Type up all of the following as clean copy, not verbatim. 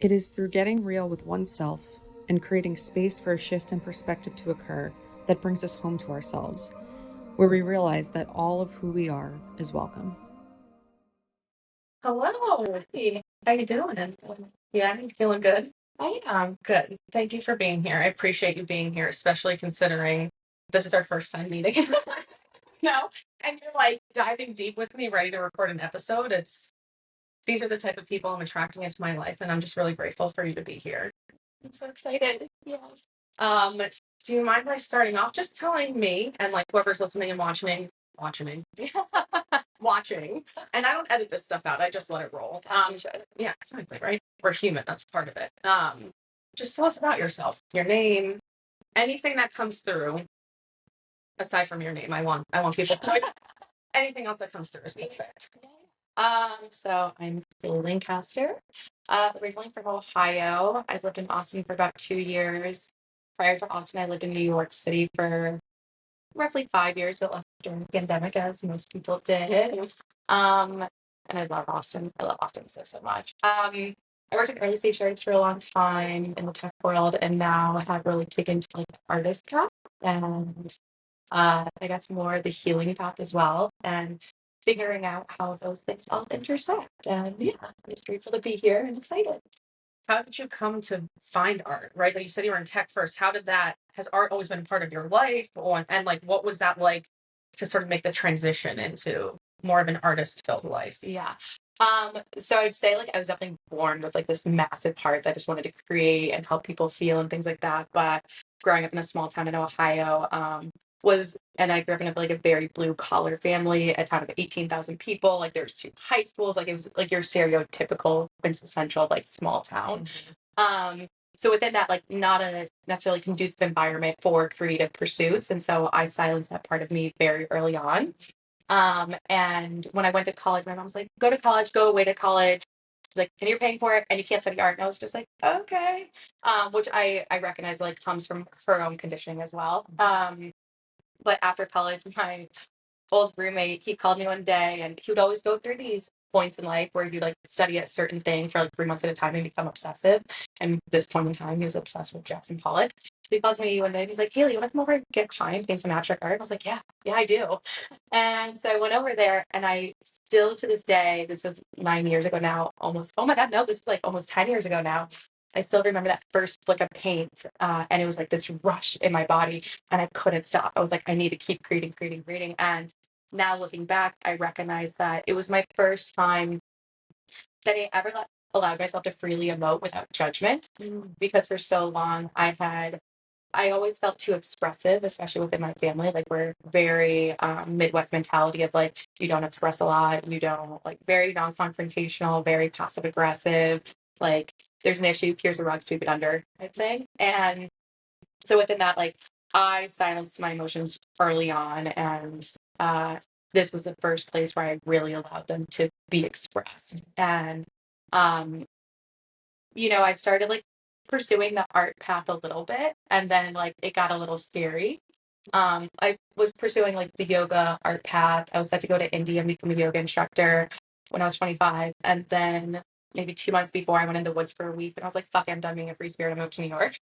It is through getting real with oneself and creating space for a shift in perspective to occur that brings us home to ourselves, where we realize that all of who we are is welcome. Hello. Hey, how you doing? Yeah, you feeling good? I am. Good. Thank you for being here. I appreciate you being here, especially considering this is our first time meeting. No, and you're like diving deep with me, ready to record an episode. These are the type of people I'm attracting into my life, and I'm just really grateful for you to be here. I'm so excited. Yes. Do you mind like starting off just telling me and like whoever's listening and watching, watching, and I don't edit this stuff out. I just let it roll. Yeah, exactly, right? We're human. That's part of it. Just tell us about yourself, your name, anything that comes through aside from your name. I want people to anything else that comes through is perfect. So I'm Lancaster, originally from Ohio. I've lived in Austin for about 2 years. Prior to Austin, I lived in New York City for roughly 5 years, but left during the pandemic, as most people did. And I love Austin. I love Austin so much. I worked at early stage startups for a long time in the tech world, and now have really taken to like the artist path and I guess more the healing path as well, and figuring out how those things all intersect. And yeah, I'm just grateful to be here and excited. How did you come to find art, right? Like you said you were in tech first. Has art always been a part of your life? And like, what was that like to sort of make the transition into more of an artist filled life? Yeah. So I'd say like I was definitely born with like this massive heart that I just wanted to create and help people feel and things like that. But growing up in a small town in Ohio, and I grew up in like a very blue collar family, a town of 18,000 people. Like there's two high schools. Like it was like your stereotypical quintessential like small town. So within that, like not a necessarily conducive environment for creative pursuits. And so I silenced that part of me very early on. And when I went to college, my mom was like, go to college, go away to college. She's like, and you're paying for it and you can't study art. And I was just like, okay. Which I recognize like comes from her own conditioning as well. But after college, my old roommate, he called me one day and he would always go through these points in life where you like study a certain thing for like 3 months at a time and become obsessive. And this point in time, he was obsessed with Jackson Pollock. So he calls me one day and he's like, Haley, you want to come over and get high and paint some abstract art? And I was like, yeah, I do. And so I went over there and I still to this day, this was 9 years ago now, almost, oh my God, no, this is like almost 10 years ago now. I still remember that first flick of paint, and it was like this rush in my body, and I couldn't stop. I was like, I need to keep creating. And now looking back, I recognize that it was my first time that I ever allowed myself to freely emote without judgment. Because for so long, I always felt too expressive, especially within my family. Like we're very Midwest mentality of like, you don't express a lot, you don't like very non-confrontational, very passive aggressive. Like there's an issue, here's a rug, sweep it under, I think. And so within that, like I silenced my emotions early on, and this was the first place where I really allowed them to be expressed. And um, I started like pursuing the art path a little bit, and then like it got a little scary. I was pursuing like the yoga art path. I was set to go to India and become a yoga instructor when I was 25, and then maybe 2 months before I went in the woods for a week, and I was like, "Fuck, I'm done being a free spirit. I moved to New York."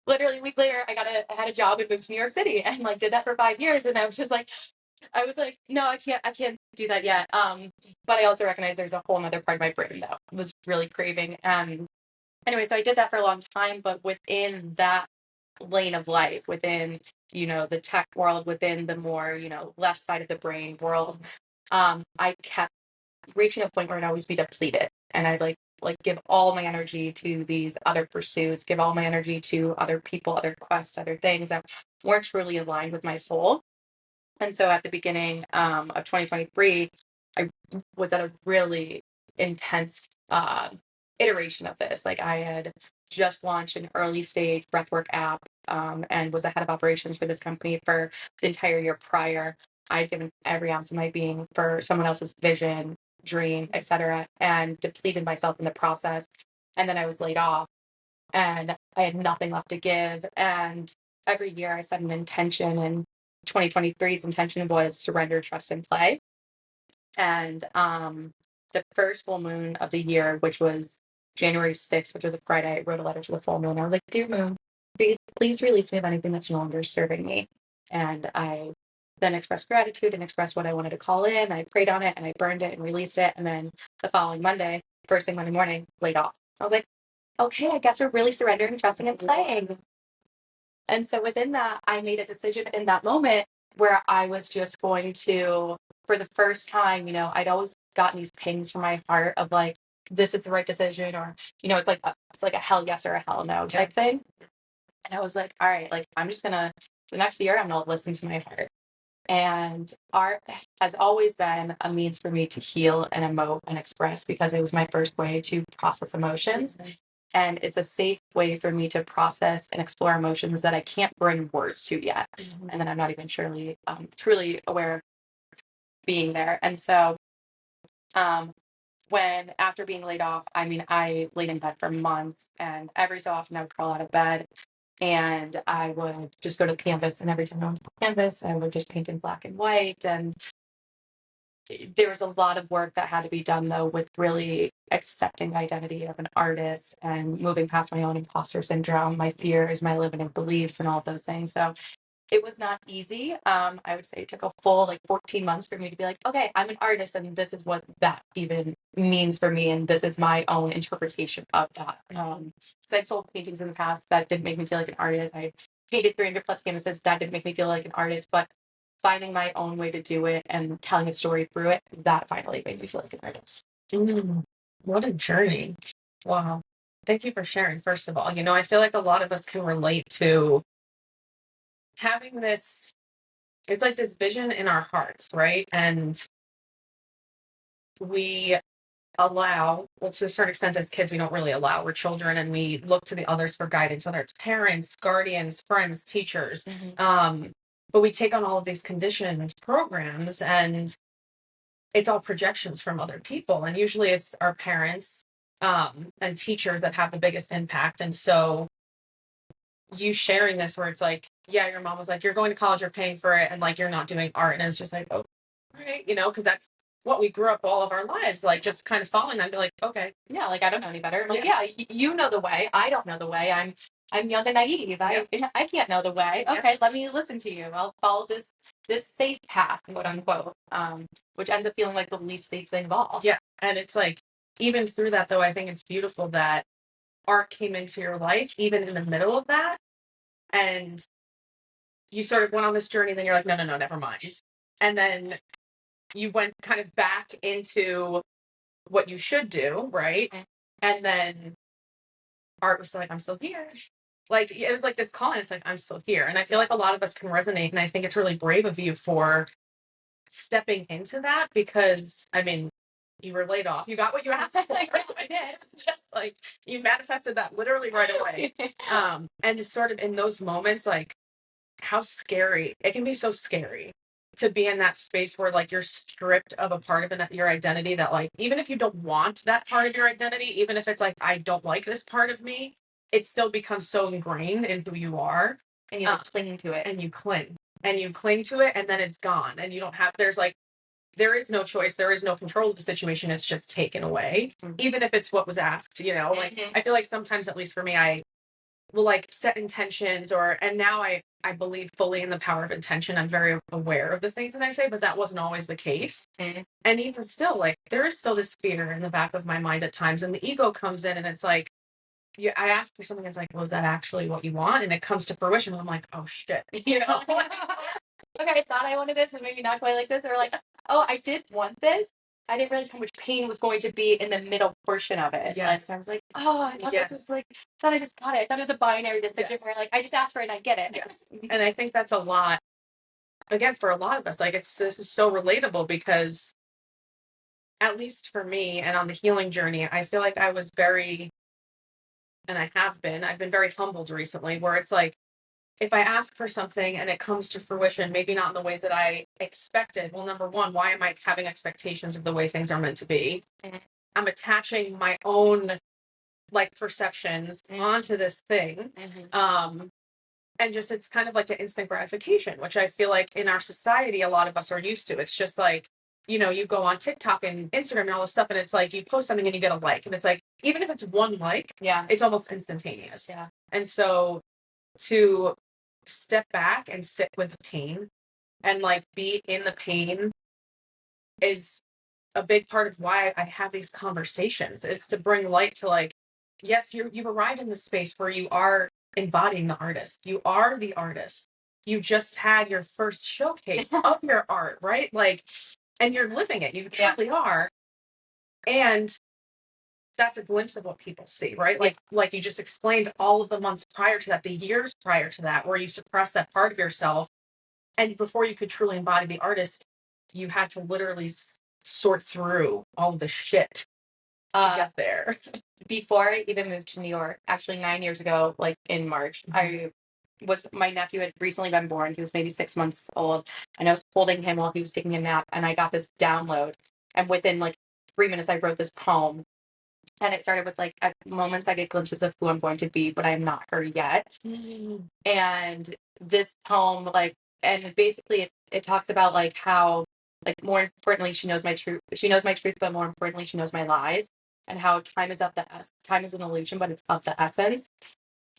Literally a week later, I had a job and moved to New York City, and like did that for 5 years, and I was like, no, I can't do that yet. But I also recognize there's a whole other part of my brain that was really craving. Anyway, so I did that for a long time, but within that lane of life, within, the tech world, within the more, left side of the brain world, I kept reaching a point where I'd always be depleted. And I'd like give all my energy to these other pursuits, give all my energy to other people, other quests, other things that weren't truly aligned with my soul. And so at the beginning of 2023, I was at a really intense iteration of this. Like I had just launched an early stage breathwork app, and was the head of operations for this company for the entire year prior. I'd given every ounce of my being for someone else's vision, dream, etc., and depleted myself in the process. And then I was laid off and I had nothing left to give. And every year I set an intention, and 2023's intention was surrender, trust, and play. And the first full moon of the year, which was January 6th, which was a Friday, I wrote a letter to the full moon. I was like, "Dear moon, please release me of anything that's no longer serving me." And I then expressed gratitude and expressed what I wanted to call in. I prayed on it and I burned it and released it. And then the following Monday, first thing Monday morning, laid off. I was like, okay, I guess we're really surrendering, trusting, and playing. And so within that, I made a decision in that moment where I was just going to, for the first time, I'd always gotten these pings from my heart of like, this is the right decision, or, it's like a hell yes or a hell no type thing. And I was like, all right, like, I'm just gonna, the next year, I'm gonna listen to my heart. And art has always been a means for me to heal and emote and express because it was my first way to process emotions. And it's a safe way for me to process and explore emotions that I can't bring words to yet. And then I'm not even surely truly aware of being there. And so when after being laid off, I mean, I laid in bed for months, and every so often I would crawl out of bed and I would just go to the canvas. And every time I went to the canvas, I would just paint in black and white. And there was a lot of work that had to be done, though, with really accepting the identity of an artist and moving past my own imposter syndrome, my fears, my limiting beliefs, and all of those things. So it was not easy. I would say it took a full 14 months for me to be like, okay, I'm an artist, and this is what that even means for me, and this is my own interpretation of that. Because I'd sold paintings in the past that didn't make me feel like an artist. I painted 300 plus canvases that didn't make me feel like an artist, but finding my own way to do it and telling a story through it, that finally made me feel like an artist. What a journey. Wow. Thank you for sharing, first of all. I feel like a lot of us can relate to having this, it's like this vision in our hearts, right? And we allow, well, to a certain extent as kids, we don't really allow. We're children and we look to the others for guidance, whether it's parents, guardians, friends, teachers. But we take on all of these conditioned programs, and it's all projections from other people. And usually it's our parents and teachers that have the biggest impact. And so you sharing this where it's like, yeah, your mom was like, you're going to college, you're paying for it, and like you're not doing art. And it's just like, oh, right, because that's what we grew up all of our lives, like just kind of following that and be like, okay. Yeah, like I don't know any better. Like, yeah, you know the way. I don't know the way. I'm young and naive. I can't know the way. Okay, let me listen to you. I'll follow this safe path, quote unquote, which ends up feeling like the least safe thing of all. Yeah, and it's like, even through that, though, I think it's beautiful that art came into your life, even in the middle of that, and you sort of went on this journey, and then you're like, no, never mind. And then you went kind of back into what you should do, right? And then art was like, I'm still here. Like, it was like this call, and it's like, I'm still here. And I feel like a lot of us can resonate, and I think it's really brave of you for stepping into that, because, I mean, you were laid off. You got what you asked for. It's just like, you manifested that literally right away. And sort of in those moments, like, how scary, it can be so scary to be in that space where like you're stripped of a part of your identity that, like, even if you don't want that part of your identity, even if it's like, I don't like this part of me, it still becomes so ingrained in who you are. And you cling to it. And you cling to it, and then it's gone. And you don't have, there is no choice. There is no control of the situation. It's just taken away. Even if it's what was asked, like, I feel like sometimes, at least for me, I will like set intentions, and now I believe fully in the power of intention. I'm very aware of the things that I say, but that wasn't always the case. And even still, like, there is still this fear in the back of my mind at times, and the ego comes in, and it's like, I ask for something, it's like, well, is that actually what you want? And it comes to fruition, and I'm like, oh shit, okay, I thought I wanted this, and maybe not quite like this, or like, oh, I did want this. I didn't realize how much pain was going to be in the middle portion of it. Yes. Like, I was like, oh, I thought this was like, I thought I just got it. I thought it was a binary decision where like, I just asked for it and I get it. Yes. And I think that's a lot, again, for a lot of us, like, this is so relatable, because at least for me and on the healing journey, I feel like I was I've been very humbled recently, where it's like, if I ask for something and it comes to fruition, maybe not in the ways that I expected, well, number one, why am I having expectations of the way things are meant to be? I'm attaching my own like perceptions onto this thing. And just, it's kind of like an instant gratification, which I feel like in our society, a lot of us are used to. It's just like, you go on TikTok and Instagram and all this stuff, and it's like, you post something and you get a like, and it's like, even if it's one like, Yeah. it's almost instantaneous. Yeah. And so to step back and sit with the pain and like be in the pain is a big part of why I have these conversations, is to bring light to like, yes, you've arrived in the space where you are embodying the artist. You are the artist. You just had your first showcase of your art, right? Like, and you're living it. You truly are. And that's a glimpse of what people see, right? Like you just explained, all of the months prior to that, the years prior to that, where you suppressed that part of yourself. And before you could truly embody the artist, you had to literally sort through all the shit to get there. Before I even moved to New York, actually 9 years ago, like in March, my nephew had recently been born. He was maybe 6 months old, and I was holding him while he was taking a nap, and I got this download. And within like 3 minutes, I wrote this poem. And it started with like, at moments I get glimpses of who I'm going to be, but I'm not her yet. And this poem, like, and basically it talks about like how, like, more importantly, she knows my truth. She knows my truth, but more importantly, she knows my lies. And how time is an illusion, but it's of the essence.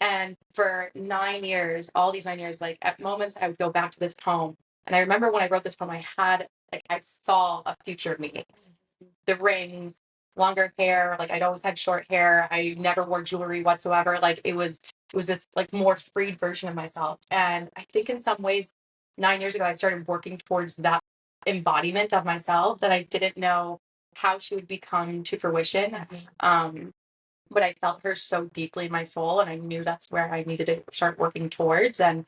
And for 9 years, all these 9 years, like at moments I would go back to this poem. And I remember when I wrote this poem, I saw a future me. The rings, longer hair, like I'd always had short hair. I never wore jewelry whatsoever. Like it was this like more freed version of myself. And I think in some ways, 9 years ago, I started working towards that embodiment of myself that I didn't know how she would become to fruition. But I felt her so deeply in my soul, and I knew that's where I needed to start working towards. And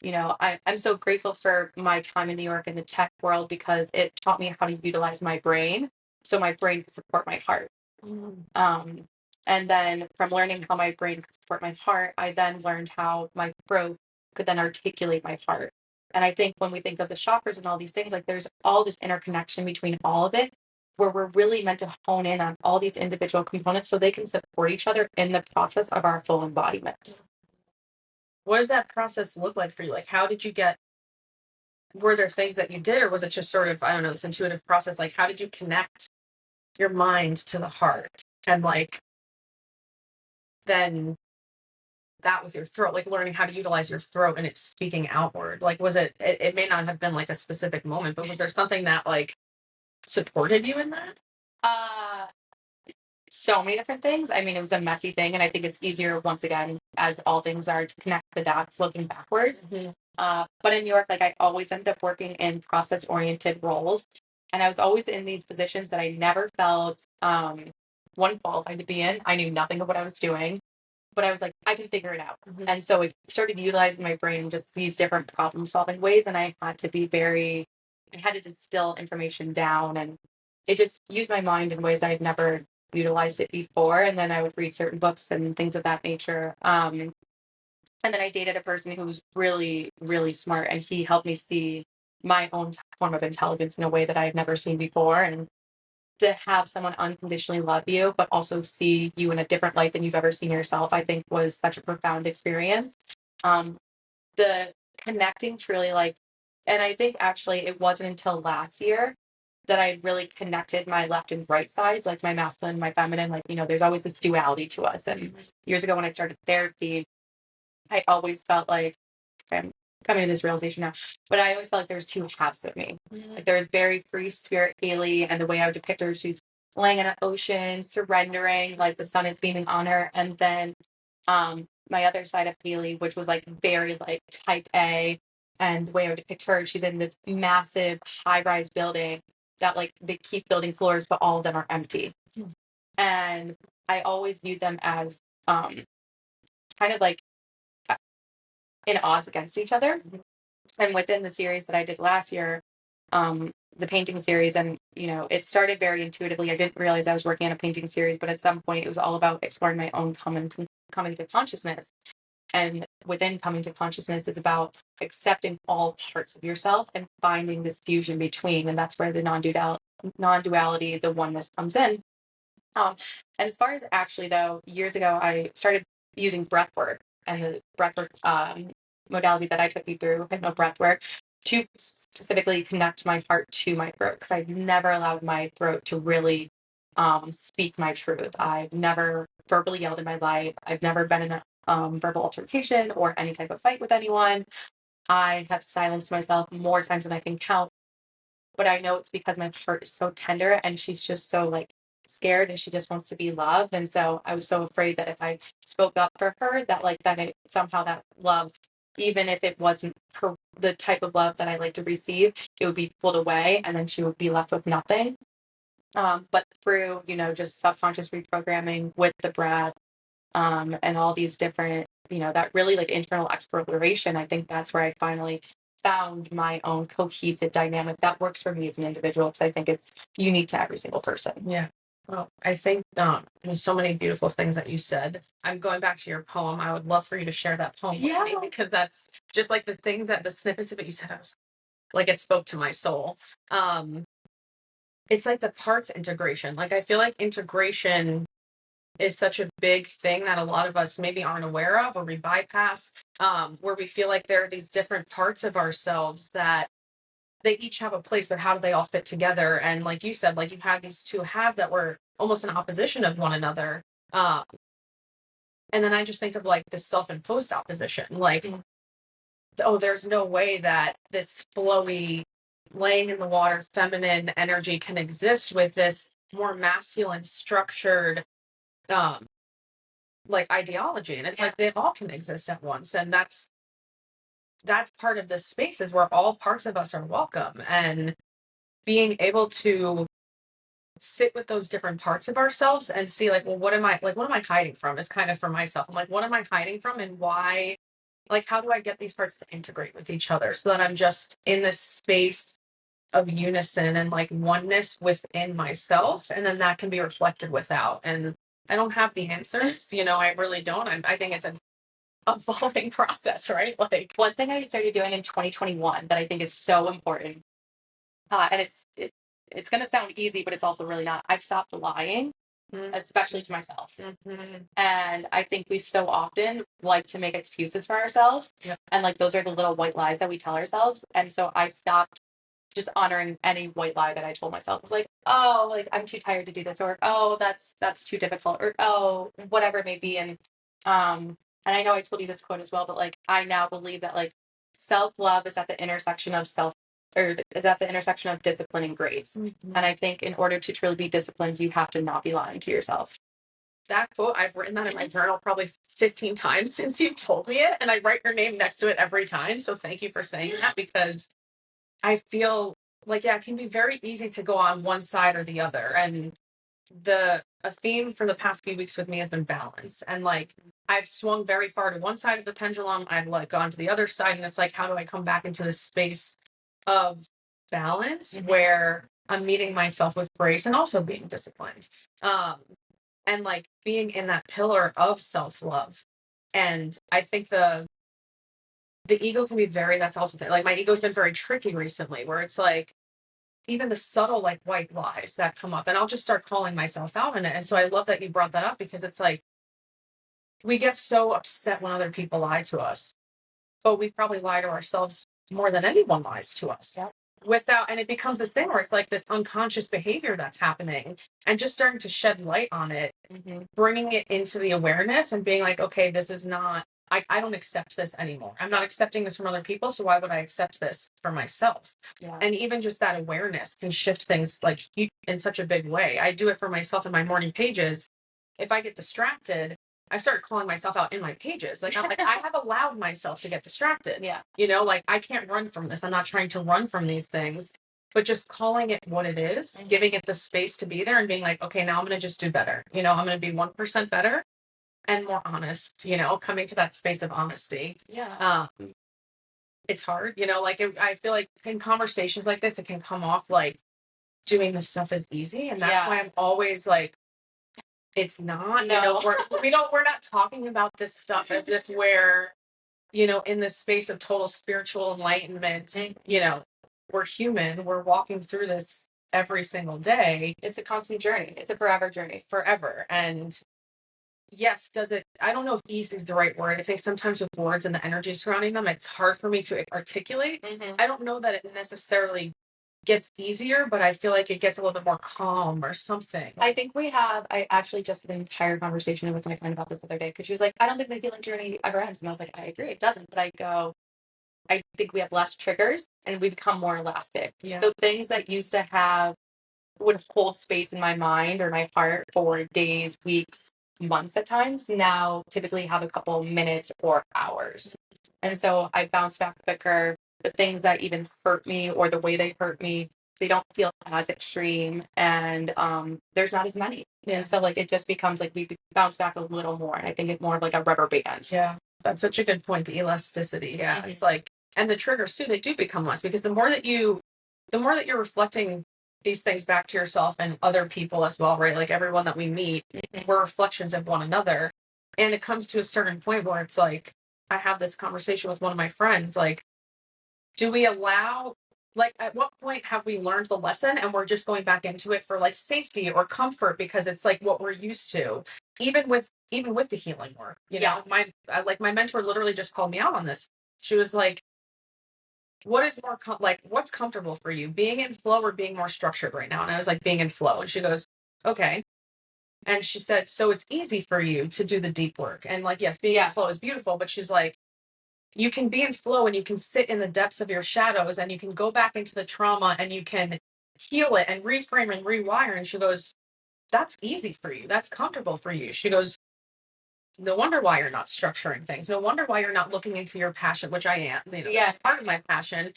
I'm so grateful for my time in New York in the tech world, because it taught me how to utilize my brain so my brain could support my heart. And then from learning how my brain could support my heart, I then learned how my throat could then articulate my heart. And I think when we think of the chakras and all these things, like there's all this interconnection between all of it, where we're really meant to hone in on all these individual components so they can support each other in the process of our full embodiment. What did that process look like for you? Like, how did you were there things that you did, or was it just sort of, I don't know, this intuitive process? Like, how did you connect your mind to the heart? And like, then that with your throat, like learning how to utilize your throat and it's speaking outward. Like, was it may not have been like a specific moment, but was there something that like supported you in that? So many different things. I mean, it was a messy thing, and I think it's easier, once again, as all things are, to connect the dots looking backwards. But in New York, like I always ended up working in process-oriented roles, and I was always in these positions that I never felt one qualified to be in. I knew nothing of what I was doing, but I was like, I can figure it out. And so it started utilizing my brain, just these different problem-solving ways, and I had to distill information down, and it just used my mind in ways I had never utilized it before. And then I would read certain books and things of that nature. And then I dated a person who was really, really smart, and he helped me see my own form of intelligence in a way that I had never seen before. And to have someone unconditionally love you, but also see you in a different light than you've ever seen yourself, I think was such a profound experience. The connecting truly, like, and I think actually it wasn't until last year that I really connected my left and right sides, like my masculine, my feminine. Like, there's always this duality to us. And years ago when I started therapy, I always felt like, I'm coming to this realization now, but I always felt like there's two halves of me. Like there's very free spirit Haley, and the way I would depict her, she's laying in an ocean, surrendering, like the sun is beaming on her. And then my other side of Haley, which was like very like type A, and the way I would depict her, she's in this massive high-rise building that like they keep building floors, but all of them are empty. And I always viewed them as kind of like in odds against each other. And within the series that I did last year, the painting series, and it started very intuitively. I didn't realize I was working on a painting series, but at some point it was all about exploring my own coming to consciousness. And within coming to consciousness, it's about accepting all parts of yourself and finding this fusion between. And that's where the non-duality, the oneness comes in. And as far as actually, though, years ago, I started using breath work, and the breath work modality that I took you through, hypno breath work, to specifically connect my heart to my throat, because I've never allowed my throat to really speak my truth. I've never verbally yelled in my life. I've never been in a verbal altercation or any type of fight with anyone. I have silenced myself more times than I can count, but I know it's because my heart is so tender and she's just so like scared and she just wants to be loved. And so I was so afraid that if I spoke up for her, that like that it, somehow that love, even if it wasn't the type of love that I like to receive, it would be pulled away and then she would be left with nothing. But through, you know, just subconscious reprogramming with the breath, and all these different, you know, that really like internal exploration, I think that's where I finally found my own cohesive dynamic that works for me as an individual because I think it's unique to every single person. Yeah. Well, I think there's so many beautiful things that you said. I'm going back to your poem. I would love for you to share that poem with me because that's just like the things that the snippets of it you said, I was like, it spoke to my soul. It's like the parts integration. Like I feel like integration is such a big thing that a lot of us maybe aren't aware of or we bypass, where we feel like there are these different parts of ourselves that they each have a place, but how do they all fit together? And like you said, like you have these two halves that were almost in opposition of one another. And then I just think of like this self-imposed opposition, like, oh, there's no way that this flowy, laying in the water, feminine energy can exist with this more masculine, structured, like ideology. And it's like they all can exist at once. And that's part of this space is where all parts of us are welcome. And being able to sit with those different parts of ourselves and see like, well, what am I hiding from is kind of for myself. I'm like, what am I hiding from and why? Like, how do I get these parts to integrate with each other so that I'm just in this space of unison and like oneness within myself, and then that can be reflected without. And I don't have the answers, you know, I really don't. I think it's an evolving process, right? Like one thing I started doing in 2021 that I think is so important, and it's going to sound easy, but it's also really not. I stopped lying, especially to myself. And I think we so often like to make excuses for ourselves. And like those are the little white lies that we tell ourselves. And so I stopped just honoring any white lie that I told myself. It was like, oh, like I'm too tired to do this, or oh, that's too difficult, or oh, whatever it may be. And I know I told you this quote as well, but like I now believe that like self-love is at the intersection of discipline and grace. And I think in order to truly be disciplined, you have to not be lying to yourself. That quote, I've written that in my journal probably 15 times since you told me it, and I write your name next to it every time. So thank you for saying that, because I feel like, yeah, it can be very easy to go on one side or the other. And a theme for the past few weeks with me has been balance. And like I've swung very far to one side of the pendulum. I've like gone to the other side, and it's like, how do I come back into this space of balance where I'm meeting myself with grace and also being disciplined? And like being in that pillar of self-love. And I think the ego can be that's also like my ego's been very tricky recently, where it's like even the subtle like white lies that come up, and I'll just start calling myself out in it. And so I love that you brought that up, because it's like we get so upset when other people lie to us, but we probably lie to ourselves more than anyone lies to us. Without, and it becomes this thing where it's like this unconscious behavior that's happening, and just starting to shed light on it, bringing it into the awareness and being like, okay, this is not, I don't accept this anymore. I'm not accepting this from other people, so why would I accept this for myself? And even just that awareness can shift things like in such a big way. I do it for myself in my morning pages. If I get distracted, I started calling myself out in my pages. Like, I'm like, I have allowed myself to get distracted. You know, like I can't run from this. I'm not trying to run from these things, but just calling it what it is, giving it the space to be there, and being like, okay, now I'm going to just do better. You know, I'm going to be 1% better and more honest, you know, coming to that space of honesty. It's hard, you know, like I feel like in conversations like this, it can come off like doing this stuff is easy. And that's why I'm always like, it's not, you know, we're not talking about this stuff as if we're, you know, in this space of total spiritual enlightenment. You know, we're human, we're walking through this every single day. It's a constant journey. It's a forever journey. Forever. And yes, I don't know if ease is the right word. I think sometimes with words and the energy surrounding them, it's hard for me to articulate. I don't know that it necessarily gets easier, but I feel like it gets a little bit more calm or something. I actually just had an entire conversation with my friend about this the other day because she was like, I don't think the healing journey ever ends. And I was like, I agree, it doesn't. But I think we have less triggers and we become more elastic. Yeah. So things that used to would hold space in my mind or my heart for days, weeks, months at times, now typically have a couple minutes or hours. And so I bounce back quicker. The things that even hurt me or the way they hurt me, they don't feel as extreme, and there's not as many. Yeah. And so like it just becomes like we bounce back a little more. And I think it's more of like a rubber band. Yeah. That's such a good point. The elasticity. Yeah. It's like, and the triggers too, they do become less because the more that you're reflecting these things back to yourself and other people as well, right? Like everyone that we meet, we're reflections of one another. And it comes to a certain point where it's like, I have this conversation with one of my friends, like, do we allow, like, at what point have we learned the lesson and we're just going back into it for like safety or comfort because it's like what we're used to, even with the healing work, you know, my mentor literally just called me out on this. She was like, what is more what's comfortable for you, being in flow or being more structured right now? And I was like, being in flow. And she goes, okay. And she said, so it's easy for you to do the deep work. And like, yes, being in flow is beautiful, but she's like, you can be in flow and you can sit in the depths of your shadows and you can go back into the trauma and you can heal it and reframe and rewire. And she goes, that's easy for you. That's comfortable for you. She goes, no wonder why you're not structuring things. No wonder why you're not looking into your passion, which I am. You know, it's part of my passion.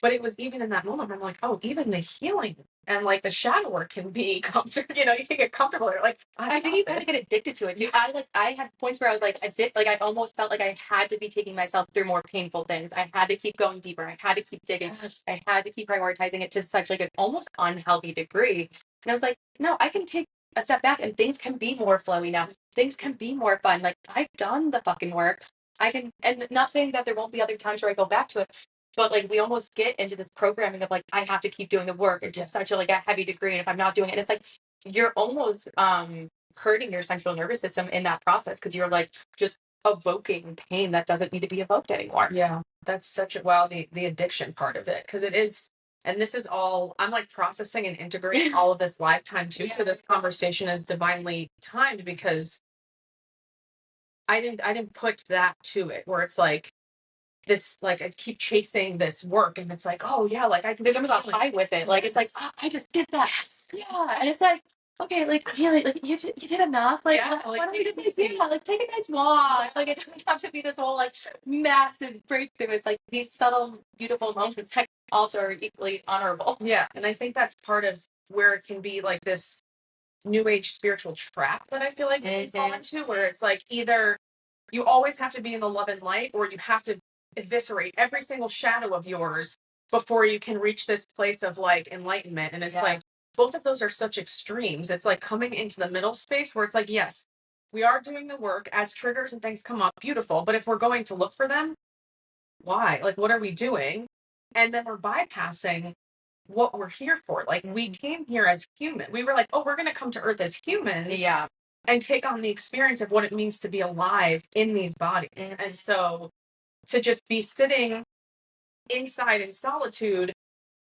But it was even in that moment where I'm like, oh, even the healing and like the shadow work can be comfortable. You know, you can get comfortable. You're like, I think you kind of get addicted to it too. I had points where I was like, I almost felt like I had to be taking myself through more painful things. I had to keep going deeper. I had to keep digging. I had to keep prioritizing it to such like an almost unhealthy degree. And I was like, no, I can take a step back and things can be more flowy now. Things can be more fun. Like I've done the fucking work. And not saying that there won't be other times where I go back to it, but like we almost get into this programming of like I have to keep doing the work. It's just such a like a heavy degree, and if I'm not doing it, and it's like you're almost hurting your central nervous system in that process because you're like just evoking pain that doesn't need to be evoked anymore. Yeah, that's such a the addiction part of it, because it is, and this is all I'm like processing and integrating all of this live time too. So this conversation is divinely timed because I didn't put that to it where it's like this, like I keep chasing this work and it's like, oh yeah, like I can There's almost a high with it. Like it's like, oh, I just did that. Yeah. And it's like, okay, like yeah, like you did enough. Like why don't we just like like take a nice walk? Like it doesn't have to be this whole like massive breakthrough. It's like these subtle, beautiful moments that also are equally honorable. Yeah. And I think that's part of where it can be like this new age spiritual trap that I feel like we can fall into, where it's like either you always have to be in the love and light or you have to eviscerate every single shadow of yours before you can reach this place of like enlightenment. And it's like both of those are such extremes. It's like coming into the middle space where it's like, yes, we are doing the work as triggers and things come up, beautiful, but if we're going to look for them, why? Like what are we doing? And then we're bypassing what we're here for. Like we came here as human. We were like, oh, we're going to come to earth as humans and take on the experience of what it means to be alive in these bodies. And so to just be sitting inside in solitude,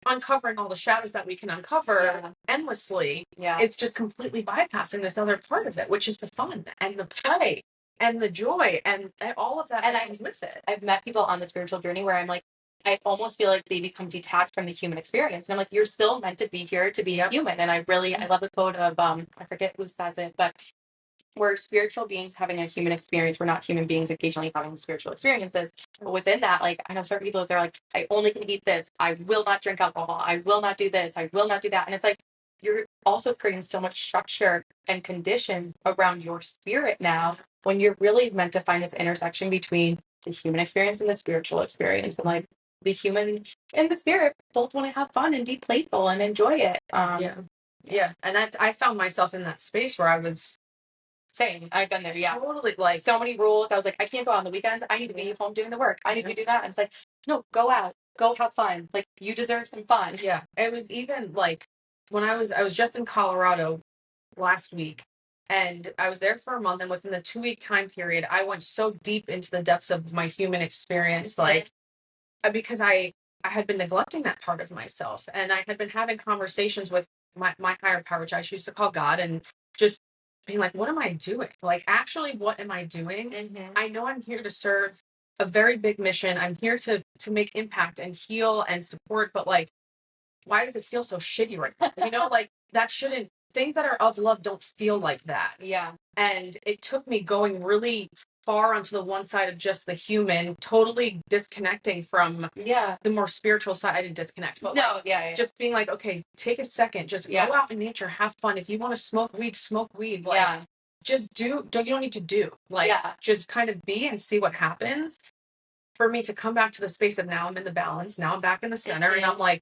uncovering all the shadows that we can uncover endlessly is just completely bypassing this other part of it, which is the fun and the play and the joy and all of that comes with it. I've met people on the spiritual journey where I'm like, I almost feel like they become detached from the human experience. And I'm like, you're still meant to be here to be a human. And I love the quote of, I forget who says it, but we're spiritual beings having a human experience. We're not human beings occasionally having spiritual experiences. But within that, like, I know certain people, if they're like, I only can eat this, I will not drink alcohol, I will not do this, I will not do that. And it's like, you're also creating so much structure and conditions around your spirit now when you're really meant to find this intersection between the human experience and the spiritual experience. And like the human and the spirit both want to have fun and be playful and enjoy it. Yeah. And I found myself in that space where I was same. I've been there. Yeah. Totally. Like so many rules. I was like, I can't go out on the weekends. I need to be home doing the work. I need to do that. And it's like, no, go out, go have fun. Like you deserve some fun. Yeah. It was even like when I was just in Colorado last week and I was there for a month, and within the 2-week time period, I went so deep into the depths of my human experience, like because I I had been neglecting that part of myself. And I had been having conversations with my higher power, which I choose to call God, and just being like, what am I doing? Like, actually, what am I doing? I know I'm here to serve a very big mission. I'm here to make impact and heal and support, but like, why does it feel so shitty right now? You know, like that shouldn't, things that are of love don't feel like that. Yeah. And it took me going really far onto the one side of just the human, totally disconnecting from the more spiritual side. I didn't disconnect, but just being like, okay, take a second, just go out in nature, have fun. If you want to smoke weed. Like, just you don't need to do. Like, just kind of be and see what happens. For me to come back to the space of now I'm in the balance, now I'm back in the center, and I'm like,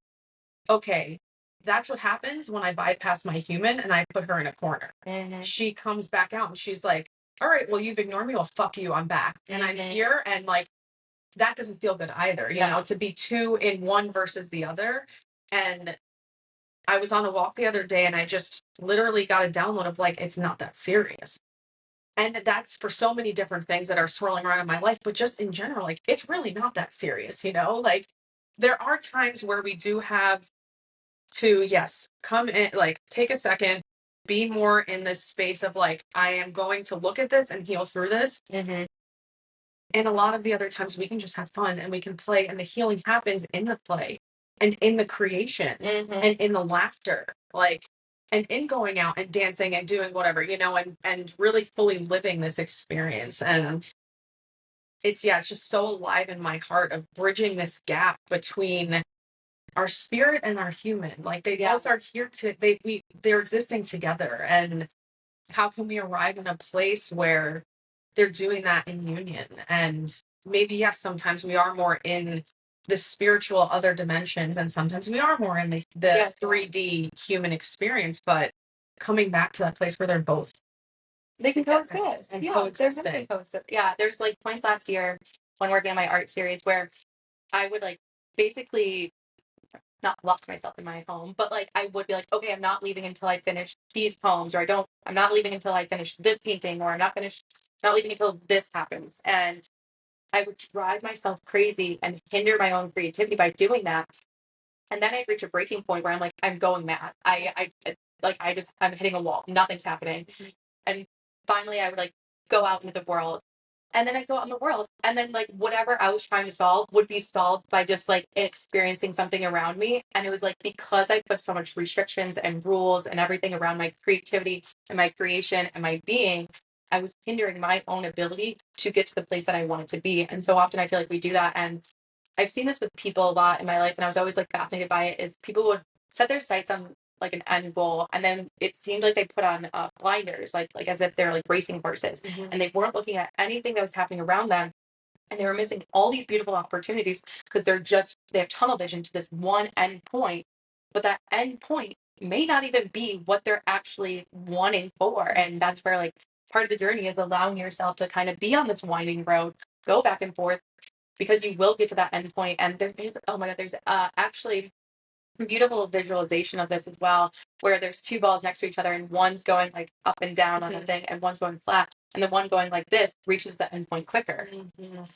okay, that's what happens when I bypass my human and I put her in a corner. She comes back out and she's like, all right, well, you've ignored me. Well, fuck you. I'm back. And I'm here. And like, that doesn't feel good either, you know, to be two in one versus the other. And I was on a walk the other day and I just literally got a download of like, it's not that serious. And that's for so many different things that are swirling around in my life, but just in general, like, it's really not that serious, you know? Like, there are times where we do have to, yes, come in, like, take a second, be more in this space of like, I am going to look at this and heal through this. And a lot of the other times we can just have fun and we can play, and the healing happens in the play and in the creation and in the laughter, like, and in going out and dancing and doing whatever, you know, and really fully living this experience. And it's just so alive in my heart of bridging this gap between our spirit and our human. Like, they both are here to, they're existing together. And how can we arrive in a place where they're doing that in union? And maybe, yes, sometimes we are more in the spiritual other dimensions, and sometimes we are more in the 3D human experience, but coming back to that place where they're both, they can coexist. Coexist. Yeah, there's like points last year when working on my art series where I would like basically not lock myself in my home, but like I would be like, okay, I'm not leaving until I finish these poems, or I'm not leaving until I finish this painting, or I'm not leaving until this happens. And I would drive myself crazy and hinder my own creativity by doing that. And then I'd reach a breaking point where I'm like, I'm going mad. I'm hitting a wall. Nothing's happening. And finally I would like go out into the world. And then I'd go out in the world. And then like whatever I was trying to solve would be solved by just like experiencing something around me. And it was like, because I put so much restrictions and rules and everything around my creativity and my creation and my being, I was hindering my own ability to get to the place that I wanted to be. And so often I feel like we do that. And I've seen this with people a lot in my life, and I was always like fascinated by it, is people would set their sights on like an end goal, and then it seemed like they put on blinders, like as if they're like racing horses, and they weren't looking at anything that was happening around them, and they were missing all these beautiful opportunities because they have tunnel vision to this one end point, but that end point may not even be what they're actually wanting for. And that's where like part of the journey is allowing yourself to kind of be on this winding road, go back and forth, because you will get to that end point. And there is, oh my God, there's actually a beautiful visualization of this as well, where there's two balls next to each other and one's going like up and down on the thing and one's going flat. And the one going like this reaches the end point quicker.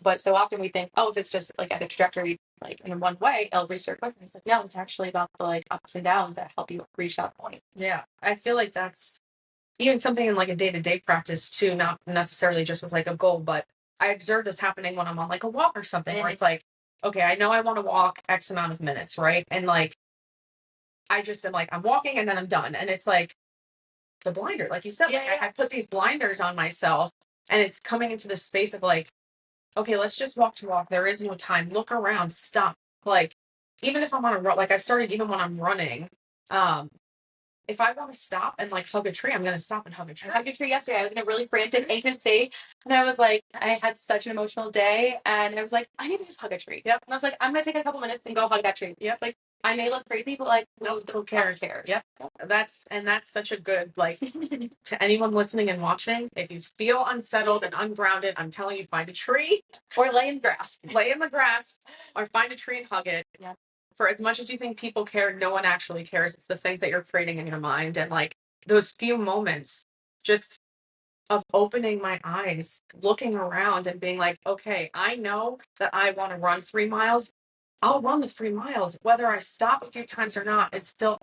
But so often we think, oh, if it's just like at a trajectory, like in one way, it'll reach there quicker. It's like, no, it's actually about the like ups and downs that help you reach that point. Yeah. I feel like that's even something in like a day-to-day practice too, not necessarily just with like a goal, but I observe this happening when I'm on like a walk or something where it's like, okay, I know I want to walk X amount of minutes, right? And like, I just am like, I'm walking and then I'm done. And it's like the blinder, like you said, I put these blinders on myself, and it's coming into this space of like, okay, let's just walk to walk. There is no time. Look around, stop. Like, even if I'm on a run, like I've started even when I'm running, if I want to stop and like hug a tree, I'm going to stop and hug a tree. I hugged a tree yesterday. I was in a really frantic, anxious state. And I was like, I had such an emotional day. And I was like, I need to just hug a tree. Yep. And I was like, I'm going to take a couple minutes and go hug that tree. Yep. Like, I may look crazy, but like, no, who cares? Yep. That's such a good, like, to anyone listening and watching, if you feel unsettled and ungrounded, I'm telling you, find a tree. Or lay in the grass. Lay in the grass or find a tree and hug it. Yeah. For as much as you think people care, no one actually cares. It's the things that you're creating in your mind. And like those few moments just of opening my eyes, looking around and being like, okay, I know that I want to run 3 miles. I'll run the 3 miles, whether I stop a few times or not.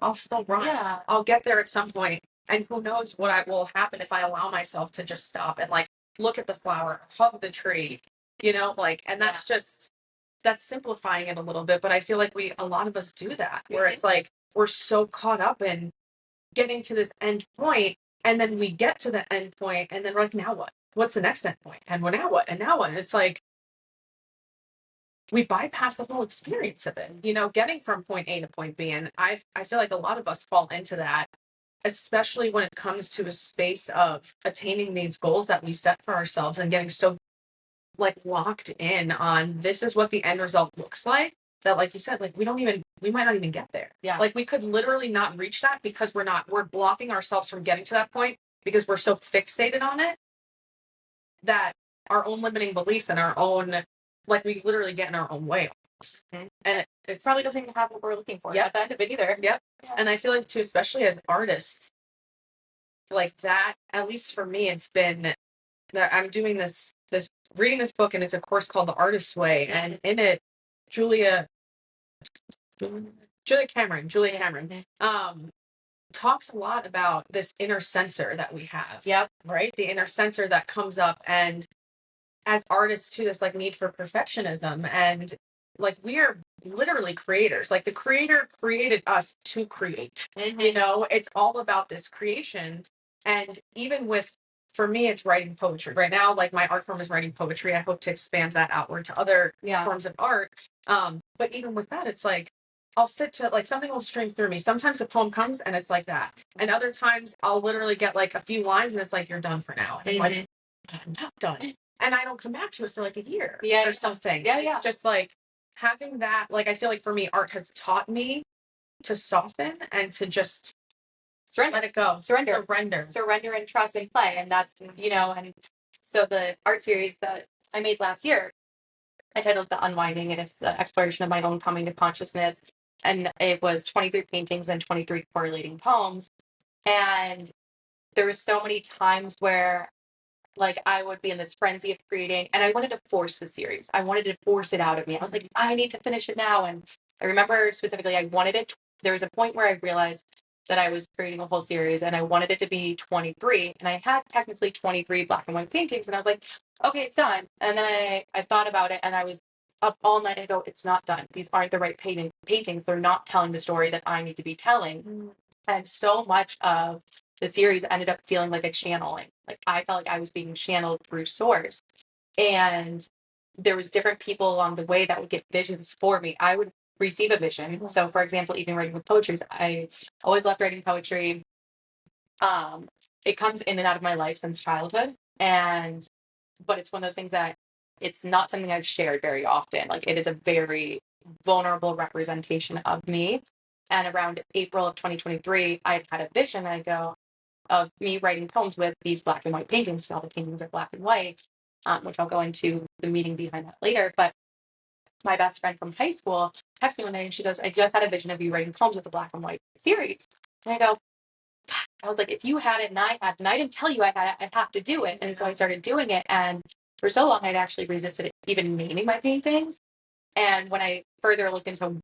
I'll still run. Yeah. I'll get there at some point, and who knows what will happen if I allow myself to just stop and like look at the flower, hug the tree, like, and that's simplifying it a little bit, but I feel like a lot of us do that, where it's like we're so caught up in getting to this end point, and then we get to the end point, and then we're like, now what? What's the next end point? And now what? And now what? And it's like we bypass the whole experience of it, getting from point A to point B. And I feel like a lot of us fall into that, especially when it comes to a space of attaining these goals that we set for ourselves and getting so like locked in on this is what the end result looks like, that like you said, like we might not even get there. Yeah. Like we could literally not reach that because we're blocking ourselves from getting to that point because we're so fixated on it that our own limiting beliefs and our own, like we literally get in our own way. And it probably doesn't even have what we're looking for at the end of it either. Yep. Yeah. And I feel like too, especially as artists, like that, at least for me, it's been that I'm doing this reading this book, and it's a course called The Artist's Way. And in it, Julia Cameron, talks a lot about this inner censor that we have. Yep. Right? The inner censor that comes up, and as artists too, this like need for perfectionism, and like we are literally creators. Like the creator created us to create. It's all about this creation. And even for me, it's writing poetry right now. Like my art form is writing poetry. I hope to expand that outward to other forms of art. But even with that, it's like I'll sit to like something will stream through me. Sometimes a poem comes and it's like that, and other times I'll literally get like a few lines and it's like, you're done for now. And I'm like, I'm not done, and I don't come back to it for like a year or something. It's just like having that. Like I feel like for me, art has taught me to soften and to just surrender, let it go, surrender and trust and play. And that's, and so the art series that I made last year, I titled The Unwinding, and it's the exploration of my own coming to consciousness. And it was 23 paintings and 23 correlating poems. And there were so many times where like I would be in this frenzy of creating, and I wanted to force the series. I wanted to force it out of me. I was like, I need to finish it now. And I remember specifically, I wanted it. There was a point where I realized that I was creating a whole series, and I wanted it to be 23. And I had technically 23 black and white paintings. And I was like, okay, it's done. And then I thought about it, and I was up all night and go, it's not done. These aren't the right paintings. They're not telling the story that I need to be telling. And so much of the series ended up feeling like a channeling. Like I felt like I was being channeled through source. And there was different people along the way that would get visions for me. I would receive a vision. So for example, even writing with poetry, I always loved writing poetry. It comes in and out of my life since childhood. But it's one of those things that it's not something I've shared very often. Like it is a very vulnerable representation of me. And around April of 2023, I had a vision. I go, of me writing poems with these black and white paintings. So all the paintings are black and white, which I'll go into the meaning behind that later. But my best friend from high school texted me one day and she goes, I just had a vision of you writing poems with the black and white series. And I was like, if you had it and I had it, and I didn't tell you I had it, I'd have to do it. And so I started doing it. And for so long, I'd actually resisted even naming my paintings. And when I further looked into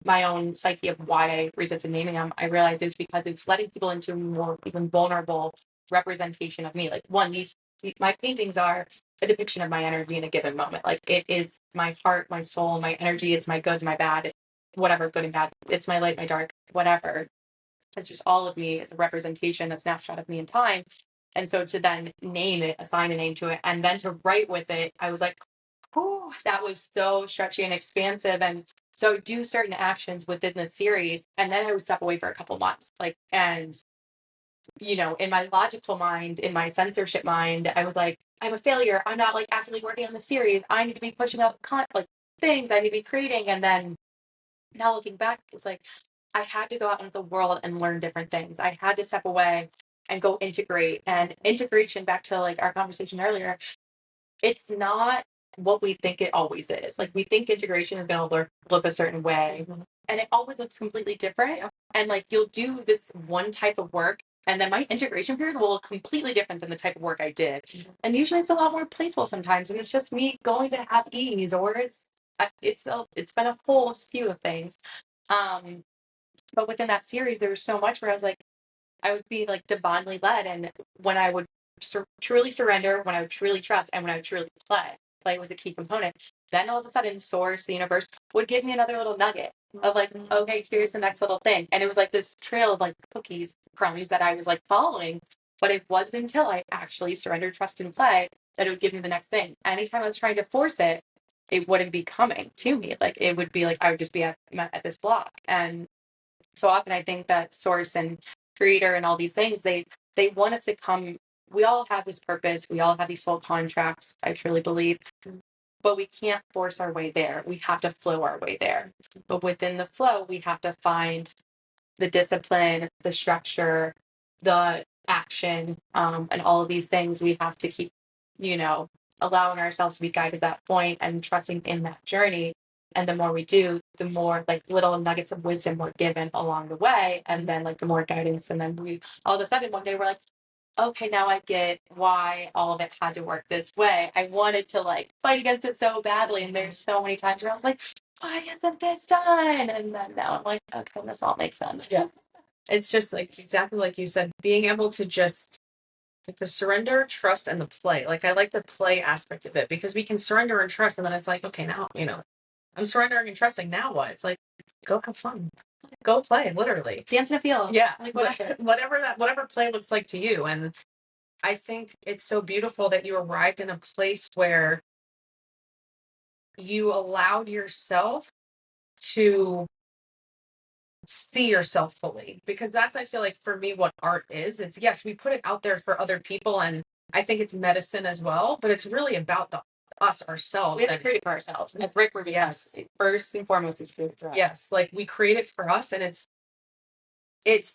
my own psyche of why I resisted naming them, I realized it was because it's letting people into a more even vulnerable representation of me. Like my paintings are a depiction of my energy in a given moment. Like it is my heart, my soul, my energy. It's my good, my bad, whatever, good and bad. It's my light, my dark, whatever. It's just all of me. It's a representation, a snapshot of me in time. And so to then name it, assign a name to it, and then to write with it, I was like, oh, that was so stretchy and expansive. And so do certain actions within the series, and then I would step away for a couple months. In my logical mind, in my censorship mind, I was like, I'm a failure. I'm not like actively working on the series. I need to be pushing out things. I need to be creating. And then now looking back, it's like I had to go out into the world and learn different things. I had to step away and go integrate. And integration, back to like our conversation earlier, it's not what we think it always is. Like we think integration is going to look a certain way, and it always looks completely different. And like you'll do this one type of work, and then my integration period will look completely different than the type of work I did. And usually it's a lot more playful sometimes, and it's just me going to have ease, or it's it's been a whole skew of things. But within that series, there was so much where I was like, I would be like divinely led, and when I would truly surrender, when I would truly trust, and when I would truly play was a key component. Then all of a sudden, source, the universe, would give me another little nugget of like, okay, here's the next little thing, and it was like this trail of like cookies, crumbs that I was like following. But it wasn't until I actually surrendered, trust, and play that it would give me the next thing. Anytime I was trying to force it, it wouldn't be coming to me. Like it would be like I would just be at this block. And so often I think that source and creator and all these things, they want us to come. We all have this purpose. We all have these soul contracts, I truly believe. But we can't force our way there. We have to flow our way there. But within the flow, we have to find the discipline, the structure, the action, and all of these things. We have to keep, allowing ourselves to be guided to that point and trusting in that journey. And the more we do, the more like little nuggets of wisdom we're given along the way. And then like the more guidance. And then we all of a sudden one day we're like, okay, now I get why all of it had to work this way. I wanted to like fight against it so badly. And there's so many times where I was like, why isn't this done? And then now I'm like, okay, this all makes sense. Yeah. It's just like exactly like you said, being able to just like the surrender, trust, and the play. Like I like the play aspect of it because we can surrender and trust, and then it's like, okay, now, I'm surrendering and trusting. Now what? It's like, go have fun. Go play, literally. Dance in a field. Yeah. Like whatever play looks like to you. And I think it's so beautiful that you arrived in a place where you allowed yourself to see yourself fully, because that's, I feel like, for me, what art is. It's, yes, we put it out there for other people, and I think it's medicine as well, but it's really about us ourselves. We have to create it for ourselves. As Rick Rubin says, first and foremost, it's created for us. Yes, like we create it for us, and it's